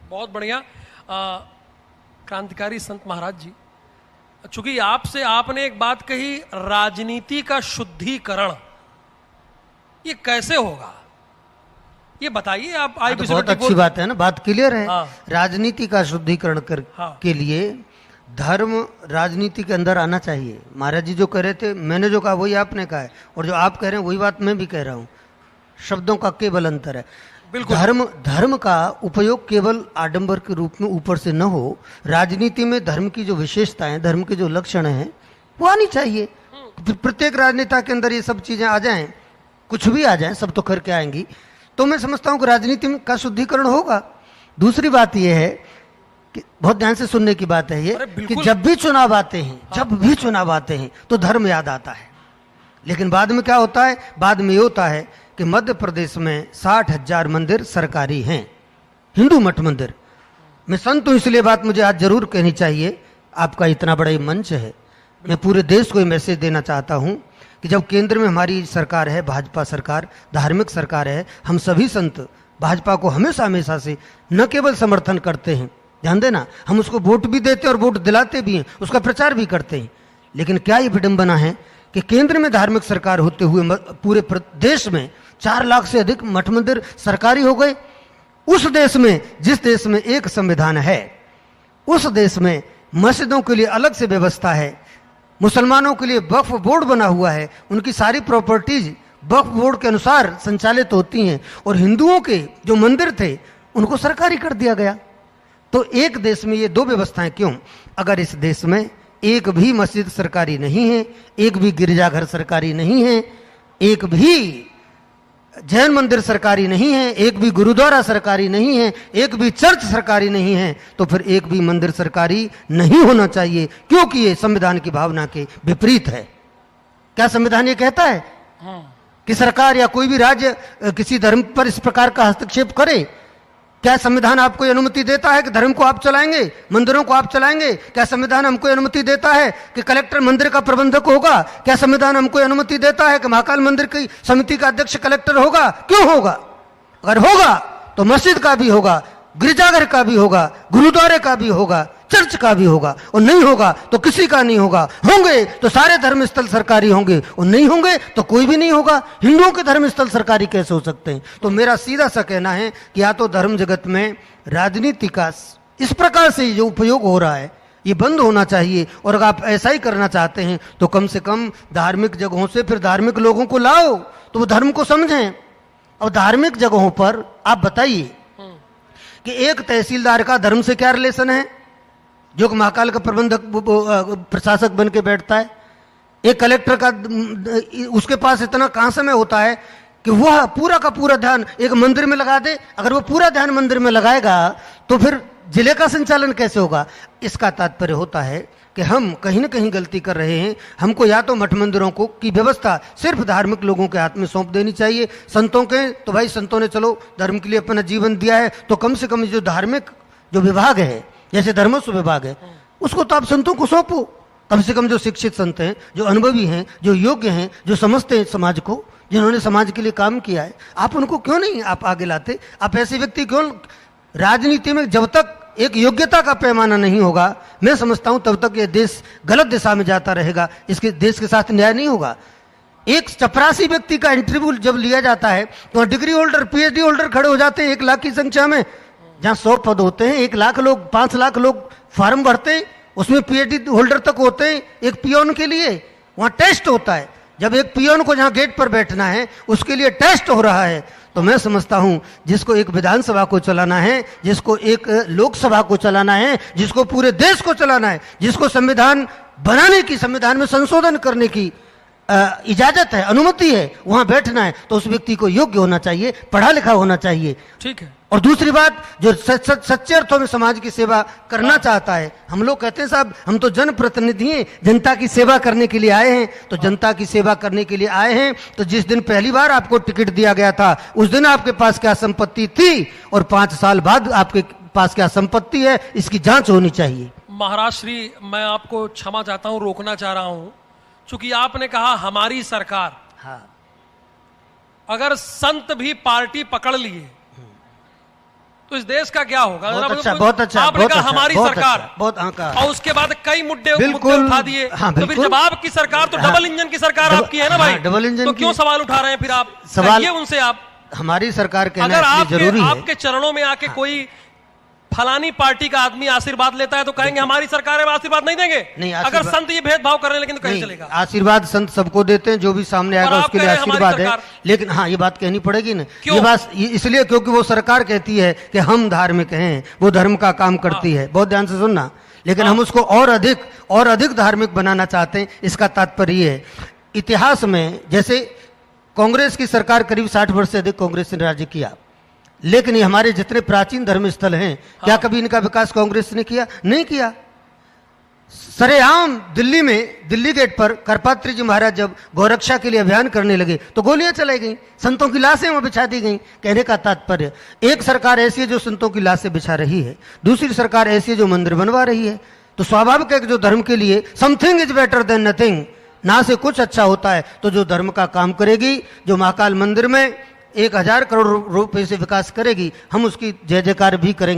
बहुत बढ़िया। क्रांतिकारी संत महाराज जी, चूंकि आपसे आपने एक बात कही, राजनीति का शुद्धिकरण, ये कैसे होगा, ये बताइए आप। तो बहुत अच्छी बात है ना, बात क्लियर है। हाँ। राजनीति का शुद्धिकरण के लिए धर्म राजनीति के अंदर आना चाहिए। महाराज जी जो कह रहे थे, मैंने जो कहा वही आपने कहा है, और जो आप कह रहे हैं वही बात मैं भी कह रहा हूँ। शब्दों का केवल अंतर है। बिल्कुल। धर्म का उपयोग केवल आडंबर के रूप में ऊपर से न हो। राजनीति में धर्म की जो विशेषताएं, धर्म के जो लक्षण हैं, वो आनी चाहिए। प्रत्येक राजनेता के अंदर ये सब चीजें आ जाएं, कुछ भी आ जाए, सब तो करके आएंगी, तो मैं समझता हूं कि राजनीति का शुद्धिकरण होगा। दूसरी बात यह है कि बहुत ध्यान से सुनने की बात है ये, कि जब भी चुनाव आते हैं तो धर्म याद आता है। लेकिन बाद में क्या होता है? बाद में ये होता है कि मध्य प्रदेश में 60,000 मंदिर सरकारी हैं, हिंदू मठ मंदिर। मैं संत हूं, इसलिए बात मुझे आज जरूर कहनी चाहिए। आपका इतना बड़ा ये मंच है, मैं पूरे देश को ये मैसेज देना चाहता हूं कि जब केंद्र में हमारी सरकार है, भाजपा सरकार, धार्मिक सरकार है, हम सभी संत भाजपा को हमेशा हमेशा से न केवल समर्थन करते हैं, ध्यान देना, हम उसको वोट भी देते हैं और वोट दिलाते भी हैं, उसका प्रचार भी करते हैं। लेकिन क्या ये विडंबना है कि केंद्र में धार्मिक सरकार होते हुए पूरे देश में 4 लाख से अधिक मठ मंदिर सरकारी हो गए। उस देश में, जिस देश में एक संविधान है, उस देश में मस्जिदों के लिए अलग से व्यवस्था है, मुसलमानों के लिए वक्फ बोर्ड बना हुआ है, उनकी सारी प्रॉपर्टीज वक्फ बोर्ड के अनुसार संचालित होती हैं, और हिंदुओं के जो मंदिर थे उनको सरकारी कर दिया गया। तो एक देश में ये 2 व्यवस्थाएं क्यों? अगर इस देश में एक भी मस्जिद सरकारी नहीं है, एक भी गिरजाघर सरकारी नहीं है, एक भी जैन मंदिर सरकारी नहीं है, एक भी गुरुद्वारा सरकारी नहीं है, एक भी चर्च सरकारी नहीं है, तो फिर एक भी मंदिर सरकारी नहीं होना चाहिए, क्योंकि ये संविधान की भावना के विपरीत है। क्या संविधान ये कहता है कि सरकार या कोई भी राज्य किसी धर्म पर इस प्रकार का हस्तक्षेप करे? क्या संविधान आपको अनुमति देता है कि धर्म को आप चलाएंगे, मंदिरों को आप चलाएंगे? क्या संविधान हमको अनुमति देता है कि कलेक्टर मंदिर का प्रबंधक होगा? क्या संविधान हमको अनुमति देता है कि महाकाल मंदिर की समिति का अध्यक्ष कलेक्टर होगा? क्यों होगा? अगर होगा तो मस्जिद का भी होगा, गिरजाघर का भी होगा, गुरुद्वारे का भी होगा, चर्च का भी होगा, और नहीं होगा तो किसी का नहीं होगा। होंगे तो सारे धर्म स्थल सरकारी होंगे, और नहीं होंगे तो कोई भी नहीं होगा। हिंदुओं के धर्म स्थल सरकारी कैसे हो सकते हैं? तो मेरा सीधा सा कहना है कि या तो धर्म जगत में राजनीति का इस प्रकार से जो उपयोग हो रहा है ये बंद होना चाहिए, और अगर आप ऐसा ही करना चाहते हैं तो कम से कम धार्मिक जगहों से फिर धार्मिक लोगों को लाओ, तो वो धर्म को समझें। और धार्मिक जगहों पर आप बताइए कि एक तहसीलदार का धर्म से क्या रिलेशन है, जो महाकाल का प्रबंधक प्रशासक बन के बैठता है? एक कलेक्टर का उसके पास इतना कहां समय होता है कि वह पूरा का पूरा ध्यान एक मंदिर में लगा दे? अगर वो पूरा ध्यान मंदिर में लगाएगा तो फिर जिले का संचालन कैसे होगा? इसका तात्पर्य होता है कि हम कहीं ना कहीं गलती कर रहे हैं। हमको या तो मठ मंदिरों को की व्यवस्था सिर्फ धार्मिक लोगों के हाथ में सौंप देनी चाहिए। संतों के तो भाई संतों ने चलो धर्म के लिए अपना जीवन दिया है, तो कम से कम जो धार्मिक जो विभाग है, जैसे धर्मस्व विभाग है, उसको तो आप संतों को सौंपो। कम से कम जो शिक्षित संत हैं, जो अनुभवी हैं, जो योग्य हैं, जो समझते हैं समाज को, जिन्होंने समाज के लिए काम किया है, आप उनको क्यों नहीं आप आगे लाते? आप ऐसे व्यक्ति क्यों? राजनीति में जब तक एक योग्यता का पैमाना नहीं होगा, मैं समझता हूं तब तक ये देश गलत दिशा में जाता रहेगा। इसके देश के साथ न्याय नहीं होगा। एक चपरासी व्यक्ति का इंटरव्यू जब लिया जाता है तो डिग्री होल्डर, पीएचडी होल्डर खड़े हो जाते हैं 1 लाख की संख्या में। जहां 100 पद होते हैं, 1 लाख लोग, 5 लाख लोग फॉर्म भरते हैं, उसमें पीएचडी होल्डर तक होते हैं। एक पियोन के लिए वहां टेस्ट होता है। जब एक पियोन को जहां गेट पर बैठना है उसके लिए टेस्ट हो रहा है, तो मैं समझता हूं जिसको एक विधानसभा को चलाना है, जिसको एक लोकसभा को चलाना है, जिसको पूरे देश को चलाना है, जिसको संविधान बनाने की, संविधान में संशोधन करने की इजाजत है, अनुमति है, वहां बैठना है, तो उस व्यक्ति को योग्य होना चाहिए, पढ़ा लिखा होना चाहिए। ठीक है। और दूसरी बात, जो सच्चे अर्थों में समाज की सेवा करना चाहता है। हम लोग कहते हैं साहब हम तो जनप्रतिनिधि हैं, जनता की सेवा करने के लिए आए हैं, तो जनता की सेवा करने के लिए आए हैं तो जिस दिन पहली बार आपको टिकट दिया गया था उस दिन आपके पास क्या संपत्ति थी, और 5 साल बाद आपके पास क्या संपत्ति है, इसकी जांच होनी चाहिए। महाराज श्री, मैं आपको क्षमा चाहता हूं, रोकना चाह रहा हूं, चूंकि आपने कहा हमारी सरकार। हाँ, अगर संत भी पार्टी पकड़ लिए तो इस देश का क्या होगा? बहुत मतलब अच्छा, बहुत अच्छा, आपने बहुत कहा अच्छा, हमारी बहुत सरकार, अच्छा, बहुत हाँ और उसके बाद कई मुद्दे बिल्कुल, उठा दिए। हाँ, तो फिर बिल्कुल। जब आपकी सरकार, तो हाँ, डबल इंजन की सरकार डबल- आपकी है ना भाई, हाँ, डबल इंजन तो की- क्यों सवाल उठा रहे हैं फिर आप? सवाल- कहिए उनसे आप। हमारी सरकार कहना अगर इसलिए जरूरी है। आपके चरणों में आके कोई फलानी पार्टी का आदमी आशीर्वाद लेता है तो कहेंगे हमारी सरकार है, आशीर्वाद नहीं देंगे। नहीं, अगर संत ये भेदभाव कर रहे हैं, लेकिन तो कैसे नहीं, चलेगा? आशीर्वाद संत सबको देते हैं, जो भी सामने और आएगा आप उसके कह लिए रहे हैं हमारी आशीर्वाद है। सरकार। लेकिन हाँ, ये बात कहनी पड़ेगी ना। क्यों? ये बात इसलिए क्योंकि वो सरकार कहती है कि हम धार्मिक हैं, वो धर्म का काम करती है। बहुत ध्यान से सुनना। लेकिन हम उसको और अधिक धार्मिक बनाना चाहते हैं। इसका तात्पर्य ये है, इतिहास में जैसे कांग्रेस की सरकार करीब 60 वर्ष से अधिक कांग्रेस ने राज्य किया, लेकिन ये हमारे जितने प्राचीन धर्म स्थल हैं, क्या कभी इनका विकास कांग्रेस ने किया? नहीं किया। सरेआम दिल्ली में, दिल्ली गेट पर करपात्री जी महाराज जब गौरक्षा के लिए अभियान करने लगे तो गोलियां चलाई गई, संतों की लाशें वहां बिछा दी गई। कहने का तात्पर्य, एक सरकार ऐसी है जो संतों की लाशें बिछा रही है, दूसरी सरकार ऐसी है जो मंदिर बनवा रही है। तो स्वाभाविक है कि जो धर्म के लिए something is better than nothing, ना से कुछ अच्छा होता है, तो जो धर्म का काम करेगी, जो महाकाल मंदिर में 1000 करोड़ रुपए से विकास करेगी, हम उसकी जय जयकार भी करेंगे।